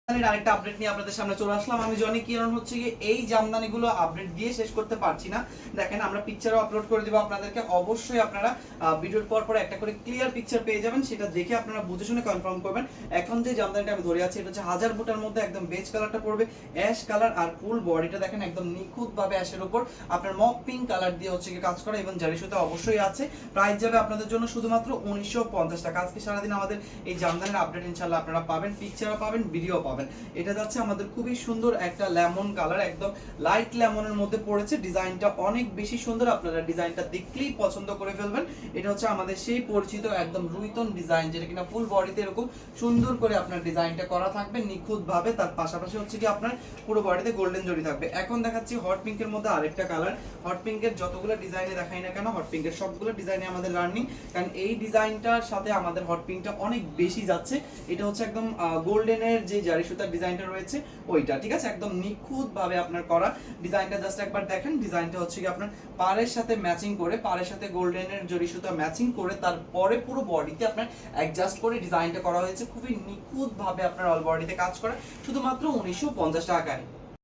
আরেকটা আপডেট নিয়ে আপনাদের সামনে চলে আসলাম। আমি জনি কিরণ হচ্ছে কি এই জামদানিগুলো আপডেট দিয়ে শেষ করতে পারছি না। দেখেন আমরা পিকচারও আপলোড করে দিব আপনাদেরকে, অবশ্যই আপনারা ভিডিওর পর পর একটা করে ক্লিয়ার পিকচার পেয়ে যাবেন, সেটা দেখে আপনারা বুঝে শুনে কনফার্ম করবেন। এখন যে জামদানিটা আমি ধরে আছি এটা হচ্ছে 1000 বুটার মধ্যে একদম বেজ কালারটা পড়বে অ্যাশ কালার, আর ফুল বডিটা দেখেন একদম নিখুঁত ভাবে অ্যাশের উপর আপনার মক পিঙ্ক কালার দিয়ে হচ্ছে কি কাজ করা, এবং জারি সুতা অবশ্যই আছে। প্রাইস যাবে আপনাদের জন্য শুধুমাত্র 1950 টাকা। আজকে সারাদিন আমাদের এই জামদানির আপডেট ইনশাআল্লাহ আপনারা পাবেন, পিকচারও পাবেন, ভিডিও পাবেন। এটা যাচ্ছে আমাদের খুবই সুন্দর একটা লেমন কালার, একদম লাইট লেমনের মধ্যে পড়েছে। ডিজাইনটা অনেক বেশি সুন্দর, আপনারা ডিজাইনটা দেখলেই পছন্দ করে ফেলবেন। এটা হচ্ছে আমাদের সেই পরিচিত একদম রুইতন ডিজাইন, যেটা কিনা ফুল বডিতে এরকম সুন্দর করে আপনার ডিজাইনটা করা থাকবে নিখুঁত ভাবে। তার পাশাপাশি হচ্ছে কি আপনার পুরো বডিতে গোল্ডেন জরি থাকবে। এখন দেখাচ্ছি হট পিঙ্কের মধ্যে আরেকটা কালার। হট পিঙ্কের যতগুলো ডিজাইনে দেখাই না কেন, হট পিঙ্কের সবগুলো ডিজাইনে আমাদের রানিং, কারণ এই ডিজাইনটার সাথে আমাদের হট পিঙ্কটা অনেক বেশি যাচ্ছে। এটা হচ্ছে একদম গোল্ডেনের যে জারি সুতার ডিজাইনটা রয়েছে ওইটা, ঠিক আছে, একদম নিখুঁত ভাবে আপনার করা। ডিজাইনটা জাস্ট একবার দেখেন। ডিজাইনটা হচ্ছে কি আপনার পাড়ের সাথে ম্যাচিং করে, পাড়ের সাথে গোল্ডেনের জরি সুতা ম্যাচিং করে তারপরে পুরো বডিতে আপনার অ্যাডজাস্ট করে ডিজাইনটা করা হয়েছে। খুবই নিখুঁত ভাবে আপনার অল বডিতে কাজ করা, শুধুমাত্র 1950 টাকায়।